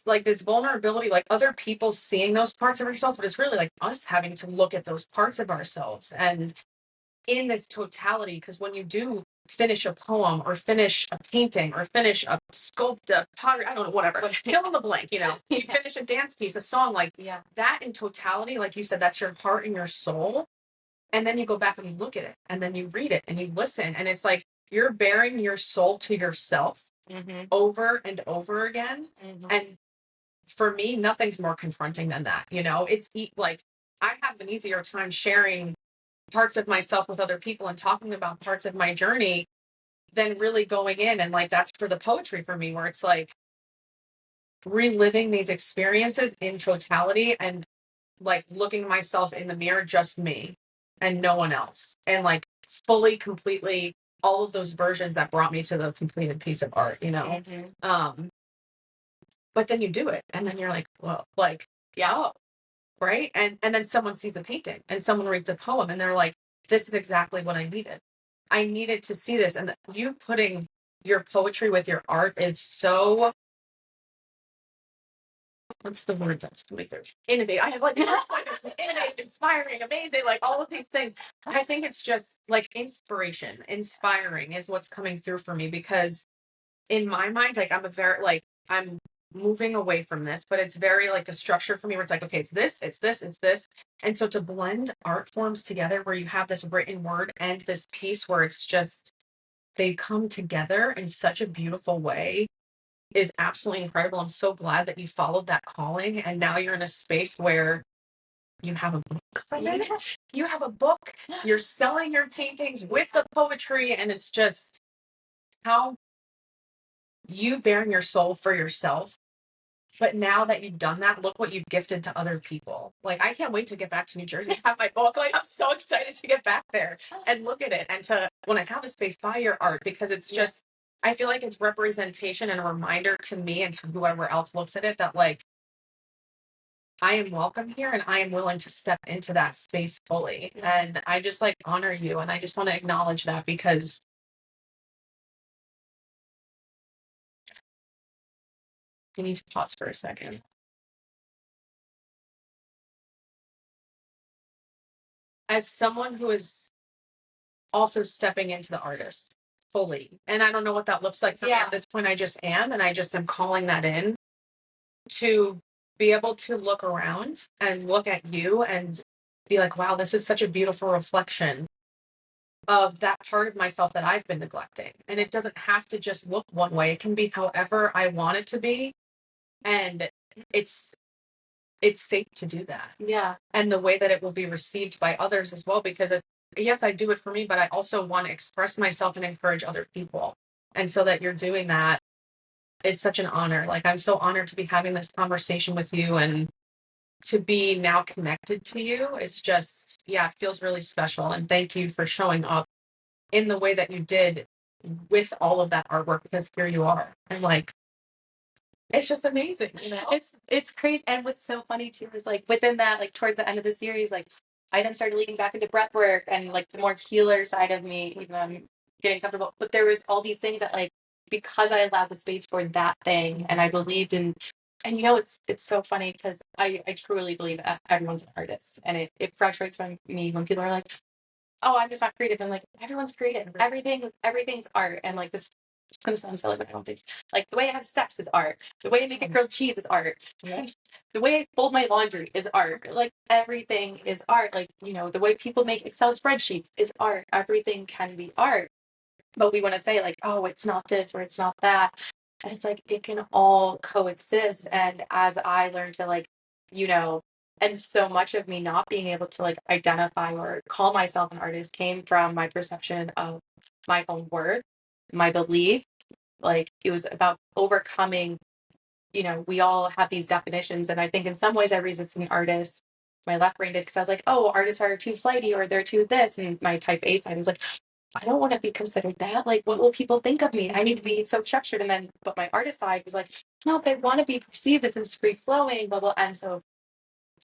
like this vulnerability, like other people seeing those parts of ourselves, but it's really like us having to look at those parts of ourselves and in this totality. Because when you do finish a poem or finish a painting or finish a sculpt, a pottery, I don't know, whatever, fill in the blank, you finish a dance piece, a song, like that in totality, like you said, that's your heart and your soul. And then you go back and you look at it and then you read it and you listen, and it's like you're bearing your soul to yourself over and over again. And for me, nothing's more confronting than that. It's like I have an easier time sharing parts of myself with other people and talking about parts of my journey than really going in. And like that's for the poetry for me, where it's like reliving these experiences in totality and like looking myself in the mirror, just me and no one else, and like fully, completely all of those versions that brought me to the completed piece of art. But then you do it and then you're like, well, like, oh, right. And then someone sees the painting and someone reads a poem and they're like, this is exactly what I needed. I needed to see this. And you putting your poetry with your art is so, what's the word that's coming through? Innovate. I have like innovative, inspiring, amazing, like all of these things. I think it's just like inspiring is what's coming through for me, because in my mind, like I'm moving away from this, but it's very like the structure for me where it's like, okay, it's this, it's this, it's this. And so to blend art forms together where you have this written word and this piece where it's just, they come together in such a beautiful way is absolutely incredible. I'm so glad that you followed that calling and now you're in a space where you have a book from it. You have a book, you're selling your paintings with the poetry, and it's just how you bearing your soul for yourself. But now that you've done that, look what you've gifted to other people. Like, I can't wait to get back to New Jersey and have my book. Like, I'm so excited to get back there and look at it, and to, when I have a space, buy your art, because it's just, I feel like it's representation and a reminder to me and to whoever else looks at it that, like, I am welcome here and I am willing to step into that space fully. And I just like honor you. And I just want to acknowledge that, because you need to pause for a second. As someone who is also stepping into the artist fully, and I don't know what that looks like for me at this point, I just am, and I just am calling that in, to be able to look around and look at you and be like, wow, this is such a beautiful reflection of that part of myself that I've been neglecting. And it doesn't have to just look one way. It can be however I want it to be. And it's safe to do that. Yeah. And the way that it will be received by others as well, because yes, I do it for me, but I also want to express myself and encourage other people. And so that you're doing that, it's such an honor. Like, I'm so honored to be having this conversation with you and to be now connected to you. It's just, yeah, it feels really special. And thank you for showing up in the way that you did with all of that artwork, because here you are. And like, it's just amazing, you know? It's great. And what's so funny too is like within that, like towards the end of the series, like I then started leading back into breath work and like the more healer side of me, even getting comfortable. But there was all these things that like because I allowed the space for that thing and I believed in, and you know it's so funny because I truly believe that everyone's an artist. And it frustrates me when people are like, oh, I'm just not creative. And like everyone's creative. Everything's art. And like this it's gonna sound silly, but I don't think so. Like the way I have sex is art. The way I make a grilled cheese is art. Yeah. The way I fold my laundry is art. Like everything is art. Like, you know, the way people make Excel spreadsheets is art. Everything can be art. But we want to say like, oh, it's not this or it's not that. And it's like it can all coexist. And as I learned to like, you know, and so much of me not being able to like identify or call myself an artist came from my perception of my own worth, my belief. Like it was about overcoming, you know, we all have these definitions. And I think in some ways I resisted an artist. My left brain did because I was like, oh, artists are too flighty or they're too this. And my type A side was like, I don't want to be considered that. Like, what will people think of me? I need to be so structured. And then, but my artist side was like, no, but I want to be perceived as this free flowing, blah, blah. And so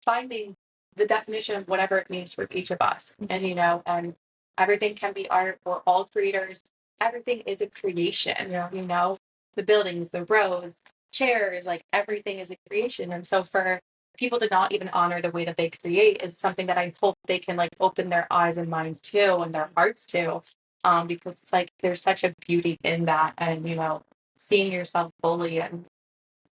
finding the definition of whatever it means for each of us. And, you know, and everything can be art. We're all creators. Everything is a creation, you know, the buildings, the roads, chairs, like everything is a creation. And so for people to not even honor the way that they create is something that I hope they can like open their eyes and minds to and their hearts to. Because it's like there's such a beauty in that and, you know, seeing yourself fully and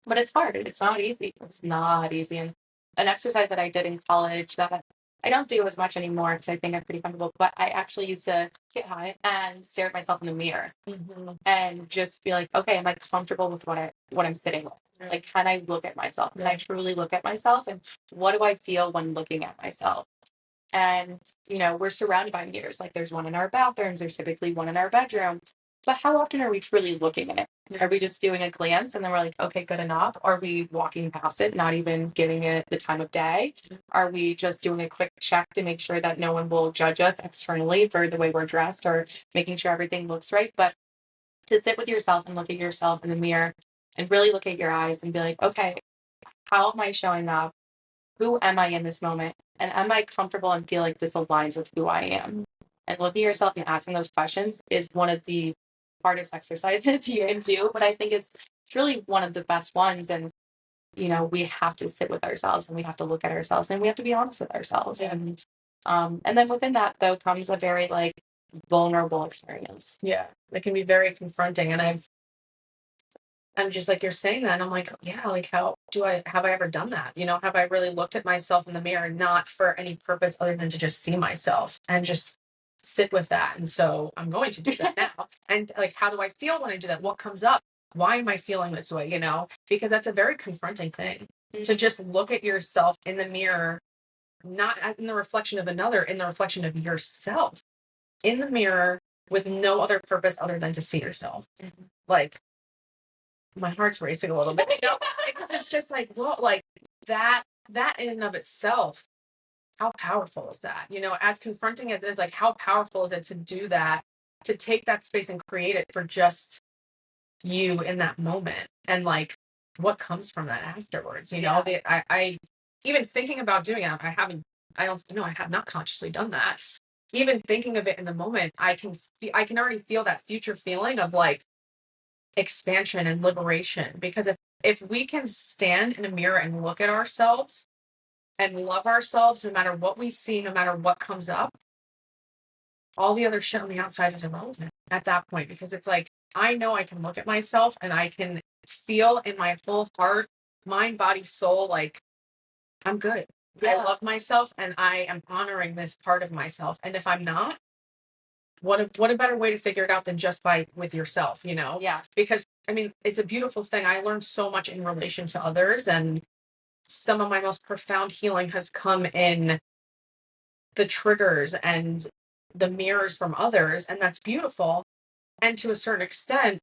but it's hard. It's not easy. It's not easy. And an exercise that I did in college that I don't do as much anymore because I think I'm pretty comfortable, but I actually used to get high and stare at myself in the mirror and just be like, okay, am I comfortable with what I'm sitting with? Like, can I look at myself? Can I truly look at myself? And what do I feel when looking at myself? And, you know, we're surrounded by mirrors. Like there's one in our bathrooms, there's typically one in our bedroom. But how often are we truly looking at it? Are we just doing a glance and then we're like, okay, good enough? Are we walking past it, not even giving it the time of day? Are we just doing a quick check to make sure that no one will judge us externally for the way we're dressed or making sure everything looks right? But to sit with yourself and look at yourself in the mirror and really look at your eyes and be like, okay, how am I showing up? Who am I in this moment? And am I comfortable and feel like this aligns with who I am? And looking at yourself and asking those questions is one of the hardest exercises you can do, but I think it's really one of the best ones. And, you know, we have to sit with ourselves and we have to look at ourselves and we have to be honest with ourselves. Yeah. And then within that though comes a very like vulnerable experience. Yeah. It can be very confronting. And I'm just like, you're saying that. And I'm like, yeah, like have I ever done that? You know, have I really looked at myself in the mirror, not for any purpose other than to just see myself and just sit with that? And so I'm going to do that now. And like, how do I feel when I do that? What comes up? Why am I feeling this way? You know, because that's a very confronting thing to just look at yourself in the mirror, not in the reflection of another, in the reflection of yourself in the mirror with no other purpose other than to see yourself. Like, my heart's racing a little bit, you know, because it's just like, well, like that in and of itself, how powerful is that? You know, as confronting as it is, like, how powerful is it to do that, to take that space and create it for just you in that moment? And like, what comes from that afterwards? You know, I even thinking about doing it, I don't know, I have not consciously done that. Even thinking of it in the moment, I can already feel that future feeling of like, expansion and liberation, because if we can stand in a mirror and look at ourselves and love ourselves no matter what we see, no matter what comes up, all the other shit on the outside is irrelevant at that point, because it's like, I know I can look at myself and I can feel in my whole heart, mind, body, soul, like I'm good. I love myself and I am honoring this part of myself. And if I'm not, what a better way to figure it out than just with yourself, Yeah. because I mean, it's a beautiful thing. I learned so much in relation to others, and some of my most profound healing has come in the triggers and the mirrors from others, and that's beautiful. And to a certain extent,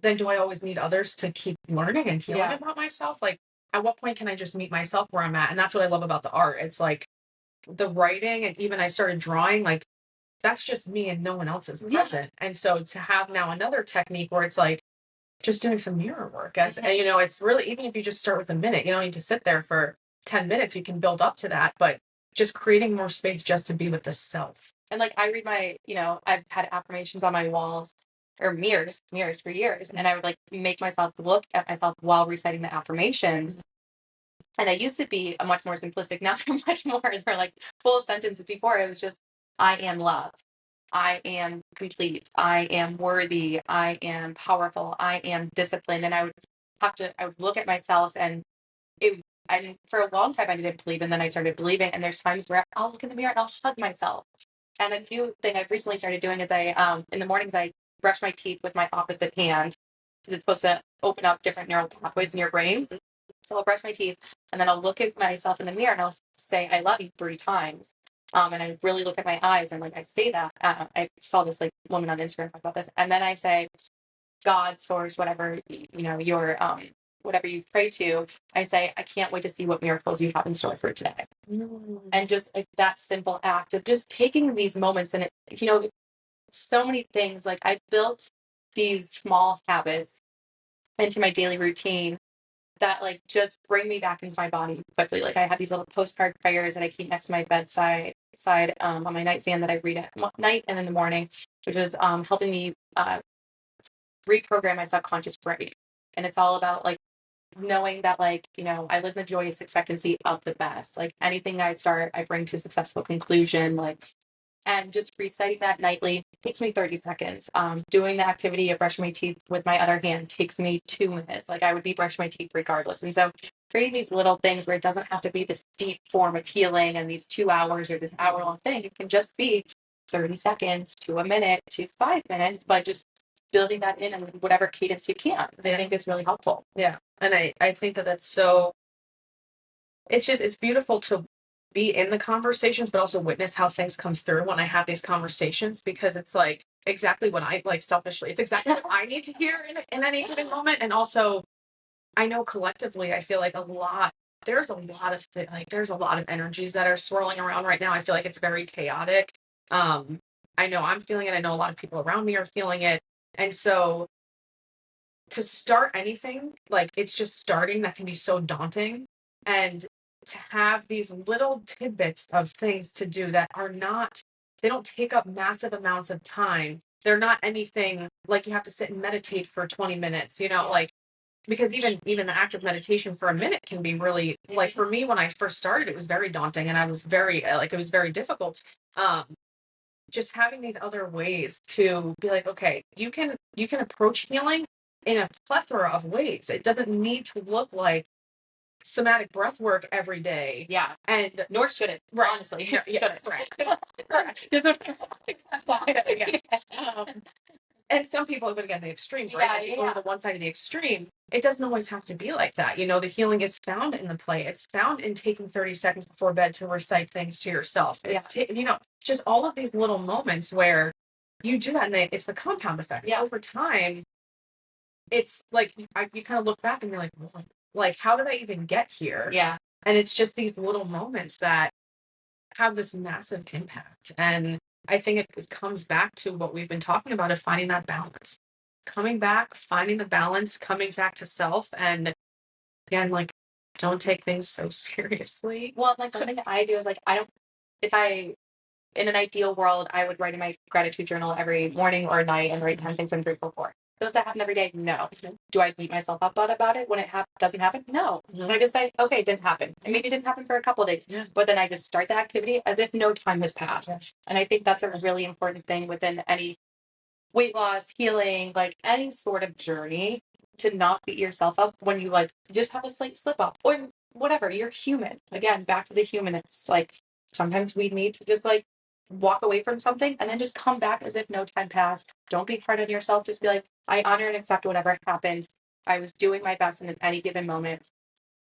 then do I always need others to keep learning and healing Yeah. about myself? Like, at what point can I just meet myself where I'm at? And that's what I love about the art. It's like the writing, and even I started drawing, like, that's just me and no one else is present. And so to have now another technique where it's like just doing some mirror work, and it's really, even if you just start with a minute, you don't need to sit there for 10 minutes, you can build up to that, but just creating more space just to be with the self. And like, I read I've had affirmations on my walls or mirrors for years. And I would like make myself look at myself while reciting the affirmations. And I used to be a much more simplistic. Now they're much more, they're like full of sentences. Before it was just, I am love. I am complete. I am worthy. I am powerful. I am disciplined. And I would look at myself, and and for a long time I didn't believe. And then I started believing. And there's times where I'll look in the mirror and I'll hug myself. And a new thing I've recently started doing is in the mornings, I brush my teeth with my opposite hand, because it's supposed to open up different neural pathways in your brain. So I'll brush my teeth, and then I'll look at myself in the mirror, and I'll say, I love you 3 times. And I really look at my eyes, and like, I say that, I saw this like woman on Instagram talk about this. And then I say, God, source, whatever, your, whatever you pray to, I say, I can't wait to see what miracles you have in store for today. And just like that simple act of just taking these moments, and so many things, like I built these small habits into my daily routine that like just bring me back into my body quickly. Like, I have these little postcard prayers that I keep next to my bedside on my nightstand that I read at night and in the morning, which is helping me reprogram my subconscious brain. And it's all about like knowing that, like, I live in the joyous expectancy of the best. Like, anything I start, I bring to a successful conclusion. Like, and just reciting that nightly takes me 30 seconds. Doing the activity of brushing my teeth with my other hand takes me 2 minutes. Like, I would be brushing my teeth regardless. And so creating these little things where it doesn't have to be this deep form of healing and these 2 hours or this hour-long thing. It can just be 30 seconds to a minute to 5 minutes, but just building that in whatever cadence you can. I think it's really helpful. Yeah. And I think that that's so, it's beautiful to be in the conversations, but also witness how things come through when I have these conversations, because it's like exactly what I like selfishly. It's exactly what I need to hear in any given moment. And also, I know collectively, I feel like there's a lot of energies that are swirling around right now. I feel like it's very chaotic. I know I'm feeling it. I know a lot of people around me are feeling it. And so to start anything, like, it's just starting, that can be so daunting. And to have these little tidbits of things to do that they don't take up massive amounts of time. They're not anything like you have to sit and meditate for 20 minutes, like, because even the act of meditation for a minute can be really, like, for me, when I first started, it was very daunting, and I was very it was very difficult. Just having these other ways to be like, okay, you can approach healing in a plethora of ways. It doesn't need to look like somatic breath work every day. Yeah. And nor should it, right. honestly. Yeah, Shouldn't. right. Correct. And some people, but again, the extremes, right? If you go to the one side of the extreme, it doesn't always have to be like that. The healing is found in the play. It's found in taking 30 seconds before bed to recite things to yourself. It's just all of these little moments where you do that, and it's the compound effect. Yeah. Over time, it's like you kind of look back and you're like, well, like, how did I even get here? Yeah. And it's just these little moments that have this massive impact. And I think it comes back to what we've been talking about, of finding that balance. Coming back, finding the balance, coming back to self. And again, like, don't take things so seriously. Well, like, one thing I do is, like, in an ideal world, I would write in my gratitude journal every morning or night and write 10 things I'm grateful for. Does that happen every day? No. Do I beat myself up about it when it doesn't happen? No. And I just say, okay, it didn't happen. And maybe it didn't happen for a couple of days. Yeah. But then I just start the activity as if no time has passed. Yes. And I think that's a really important thing within any weight loss, healing, like any sort of journey, to not beat yourself up when you like just have a slight slip up or whatever. You're human. Again, back to the human. It's like sometimes we need to just like walk away from something and then just come back as if no time passed. Don't be hard on yourself. Just be like, I honor and accept whatever happened. I was doing my best in any given moment.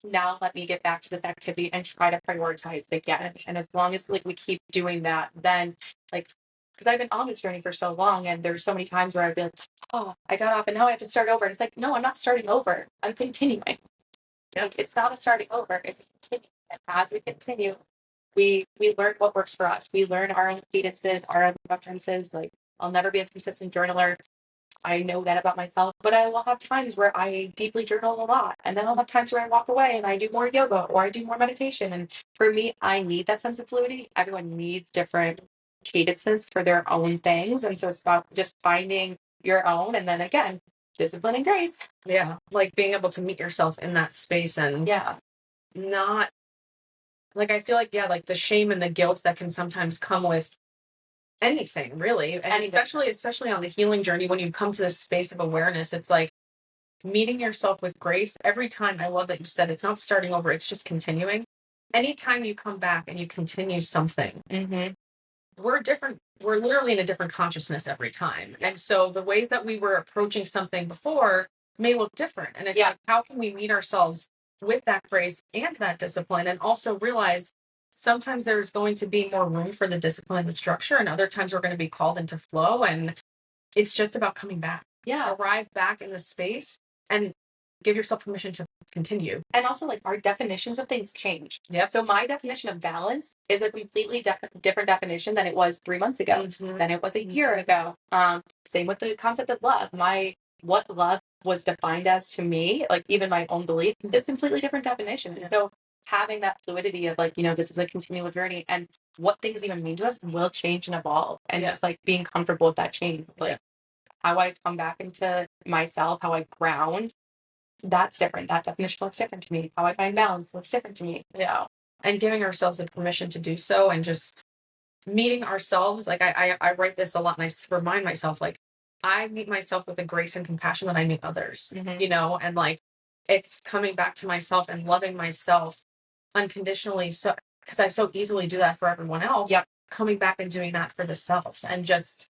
Now let me get back to this activity and try to prioritize it again. And as long as like we keep doing that, then like, because I've been on this journey for so long, and there's so many times where I've been, oh, I got off and now I have to start over. And it's like, no, I'm not starting over. I'm continuing. Like, it's not a starting over. It's a continuing. And as we continue, we learn what works for us. We learn our own cadences, our own preferences. Like, I'll never be a consistent journaler. I know that about myself, but I will have times where I deeply journal a lot. And then I'll have times where I walk away and I do more yoga or I do more meditation. And for me, I need that sense of fluidity. Everyone needs different cadences for their own things. And so it's about just finding your own. And then again, discipline and grace. Yeah. Like being able to meet yourself in that space and not like, I feel like, like the shame and the guilt that can sometimes come with anything really. And especially on the healing journey, when you come to this space of awareness, it's like meeting yourself with grace every time. I love that you said it's not starting over, it's just continuing. Anytime you come back and you continue something, we're literally in a different consciousness every time. And so the ways that we were approaching something before may look different. And it's like, how can we meet ourselves with that grace and that discipline, and also realize sometimes there's going to be more room for the discipline and the structure, and other times we're going to be called into flow, and it's just about coming back. Arrive back in the space and give yourself permission to continue. And also, like, our definitions of things change. So my definition of balance is a completely different definition than it was 3 months ago, than it was a year ago. Same with the concept of love. What love was defined as to me, like even my own belief, is completely different definition. So having that fluidity of like, this is a continual journey, and what things even mean to us will change and evolve, and just like being comfortable with that change. Like how I come back into myself, how I ground, that's different. That definition looks different to me. How I find balance looks different to me. So, and giving ourselves the permission to do so, and just meeting ourselves. Like I write this a lot, and I remind myself, like, I meet myself with the grace and compassion that I meet others, and like, it's coming back to myself and loving myself unconditionally. So, because I so easily do that for everyone else, coming back and doing that for the self, and just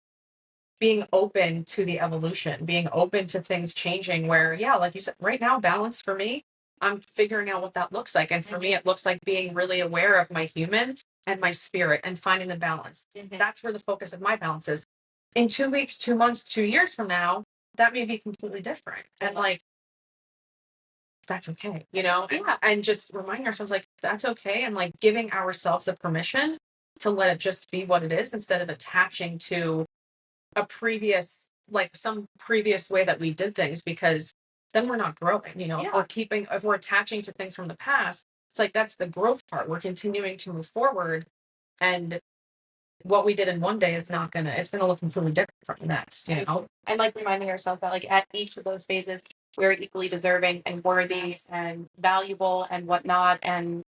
being open to the evolution, being open to things changing, where, like you said, right now, balance for me, I'm figuring out what that looks like. And for me, it looks like being really aware of my human and my spirit and finding the balance. That's where the focus of my balance is. In 2 weeks, 2 months, 2 years from now, that may be completely different. And like, that's okay, and just remind ourselves, like, that's okay. And like giving ourselves the permission to let it just be what it is, instead of attaching to some previous way that we did things, because then we're not growing. If we're attaching to things from the past, it's like, that's the growth part. We're continuing to move forward, and what we did in one day is not gonna, it's gonna look completely different from the next, and like reminding ourselves that like at each of those phases we're equally deserving and worthy and valuable and whatnot. And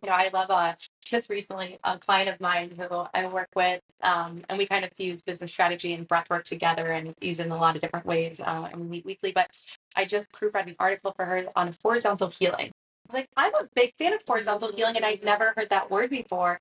I love just recently a client of mine who I work with, and we kind of use business strategy and breath work together, and use in a lot of different ways, and we meet weekly. But I just proofread an article for her on horizontal healing. I was like, I'm a big fan of horizontal healing, and I'd never heard that word before.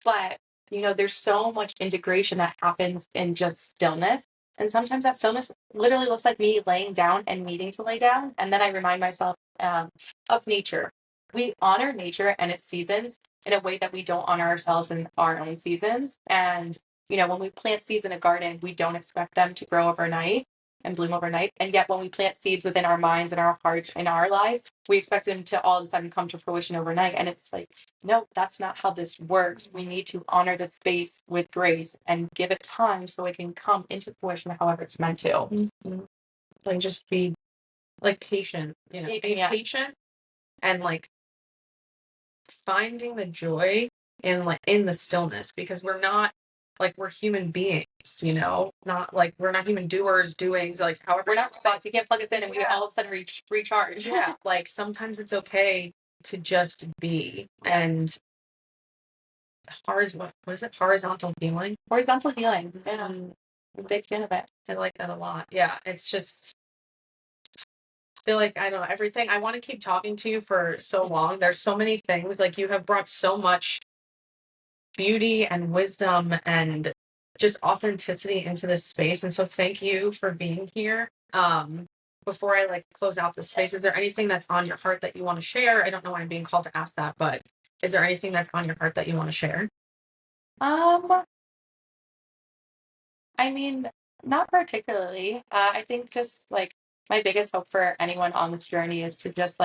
But there's so much integration that happens in just stillness. And sometimes that stillness literally looks like me laying down and needing to lay down. And then I remind myself of nature. We honor nature and its seasons in a way that we don't honor ourselves in our own seasons. And, when we plant seeds in a garden, we don't expect them to grow overnight and bloom overnight. And yet when we plant seeds within our minds and our hearts in our life, we expect them to all of a sudden come to fruition overnight. And it's like, no, that's not how this works. We need to honor the space with grace and give it time so it can come into fruition however it's meant to. Like, just be like patient, be patient, and like finding the joy in the stillness, because we're not, like, we're human beings, not like, we're not human doers doings, like, however, we're not robots. You can't plug us in and we all of a sudden recharge. Like, sometimes it's okay to just be. And what is it, horizontal healing? I'm a big fan of it. I like that a lot. It's just, I feel like, I don't know, everything. I want to keep talking to you for so long. There's so many things, like, you have brought so much beauty and wisdom and just authenticity into this space. And so thank you for being here. Before I close out this space, is there anything that's on your heart that you want to share? I don't know why I'm being called to ask that, but is there anything that's on your heart that you want to share? I mean, not particularly. I think just my biggest hope for anyone on this journey is to just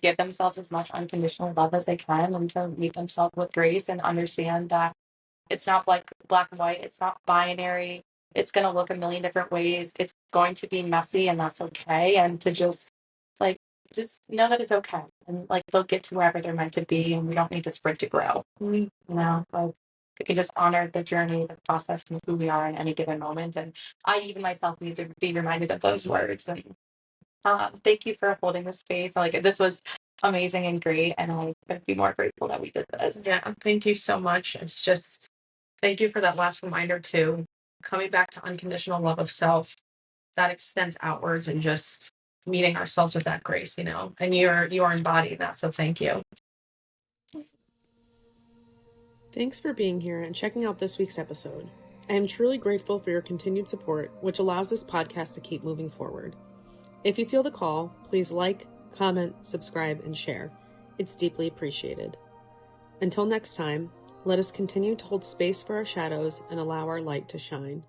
give themselves as much unconditional love as they can and to meet themselves with grace and understand that it's not black and white, it's not binary. It's going to look a million different ways. It's going to be messy and that's okay. And to like just know that it's okay. And they'll get to wherever they're meant to be and we don't need to sprint to grow. You know, we can just honor the journey, the process, and who we are in any given moment. And I even myself need to be reminded of those words. And thank you for holding this space. This was amazing and great, and I couldn't be more grateful that we did this. Yeah, thank you so much. It's just thank you for that last reminder too. Coming back to unconditional love of self, that extends outwards and just meeting ourselves with that grace, and you are embodying that. So thank you. Thanks for being here and checking out this week's episode. I am truly grateful for your continued support, which allows this podcast to keep moving forward. If you feel the call, please like, comment, subscribe, and share. It's deeply appreciated. Until next time, let us continue to hold space for our shadows and allow our light to shine.